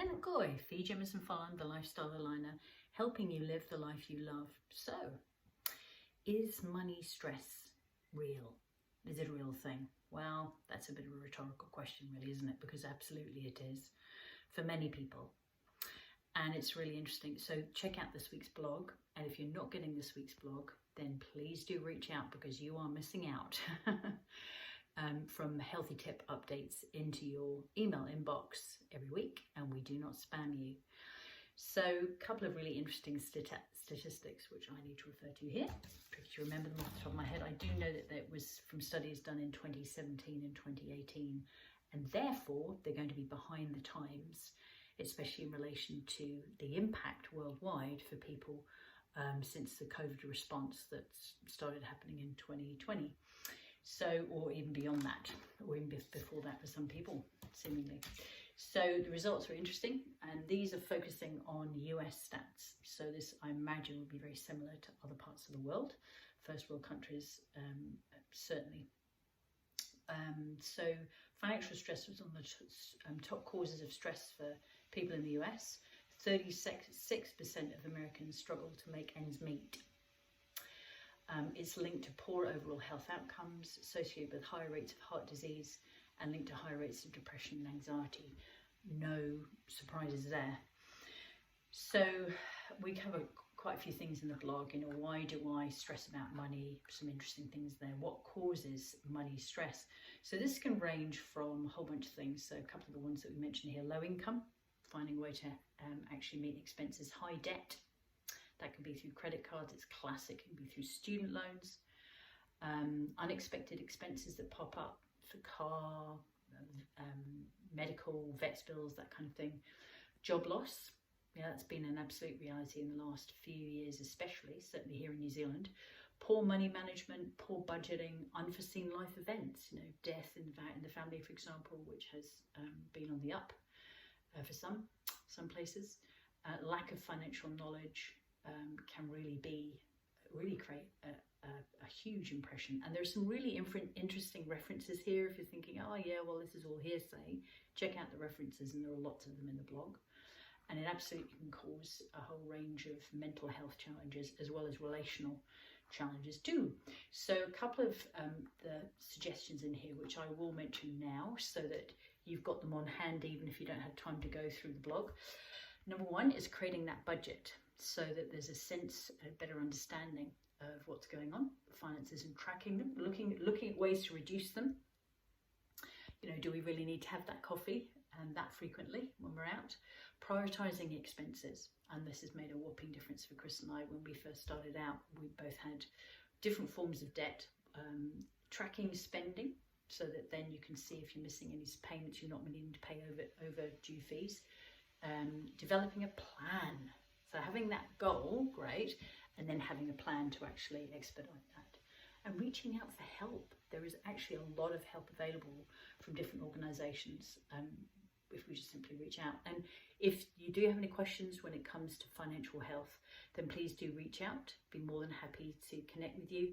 Len Goy, Fee Jamieson-Folland, the lifestyle aligner, helping you live the life you love. So, is money stress real? Is it a real thing? Well, that's a bit of a rhetorical question really, isn't it? Because absolutely it is for many people. And it's really interesting. So check out this week's blog. And if you're not getting this week's blog, then please do reach out because you are missing out from healthy tip updates into your email inbox every week. And we do not spam you. So a couple of really interesting statistics, which I need to refer to here. Tricky to remember them off the top of my head. I do know that there was from studies done in 2017 and 2018. And therefore, they're going to be behind the times, especially in relation to the impact worldwide for people since the COVID response that started happening in 2020. So, or even beyond that, or even before that for some people, seemingly. So the results are interesting, and these are focusing on US stats. So this, I imagine, will be very similar to other parts of the world, first world countries, certainly. So financial stress was on the top causes of stress for people in the US. 36% of Americans struggle to make ends meet. It's linked to poor overall health outcomes, associated with higher rates of heart disease, and linked to higher rates of depression and anxiety. No surprises there. So we cover quite a few things in the blog. You know, why do I stress about money? Some interesting things there. What causes money stress? So this can range from a whole bunch of things. So a couple of the ones that we mentioned here: low income, finding a way to actually meet expenses; high debt, that can be through credit cards, it's classic, it can be through student loans; unexpected expenses that pop up for car, medical, vets bills, that kind of thing; job loss. Yeah, that's been an absolute reality in the last few years, especially, certainly here in New Zealand. Poor money management, poor budgeting, unforeseen life events, you know, death in the family, for example, which has been on the up for some places. Lack of financial knowledge can really create a huge impression. And there's some really interesting references here. If you're thinking, oh yeah, well, this is all hearsay, check out the references, and there are lots of them in the blog. And it absolutely can cause a whole range of mental health challenges as well as relational challenges too. So a couple of the suggestions in here, which I will mention now so that you've got them on hand even if you don't have time to go through the blog. Number one is creating that budget so that there's a sense, a better understanding of what's going on, finances, and tracking them, looking at ways to reduce them. You know, do we really need to have that coffee that frequently when we're out? Prioritising expenses, and this has made a whopping difference for Chris and I. When we first started out, we both had different forms of debt. Tracking spending, so that then you can see if you're missing any payments you're not needing to pay over due fees. Developing a plan, so having that goal, great, and then having a plan to actually expedite that. And reaching out for help. There is actually a lot of help available from different organisations if we just simply reach out. And if you do have any questions when it comes to financial health, then please do reach out. Be more than happy to connect with you,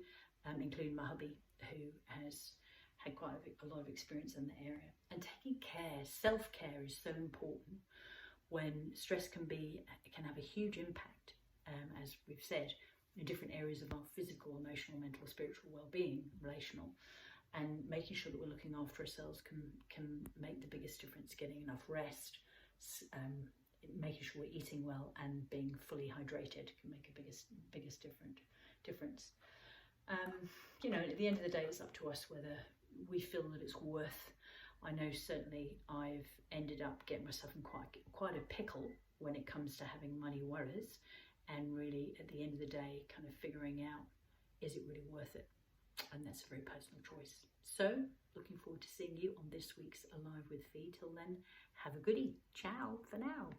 including my hubby, who has had quite a lot of experience in the area. And taking care, self-care is so important when stress can have a huge impact, as we've said, in different areas of our physical, emotional, mental, spiritual well-being, relational. And making sure that we're looking after ourselves can make the biggest difference. Getting enough rest, making sure we're eating well, and being fully hydrated can make a biggest difference. You know, at the end of the day, it's up to us whether we feel that it's worth. I know certainly I've ended up getting myself in quite a pickle when it comes to having money worries, and really at the end of the day, kind of figuring out, is it really worth it? And that's a very personal choice. So, looking forward to seeing you on this week's Alive with Fee. Till then, have a goodie. Ciao for now.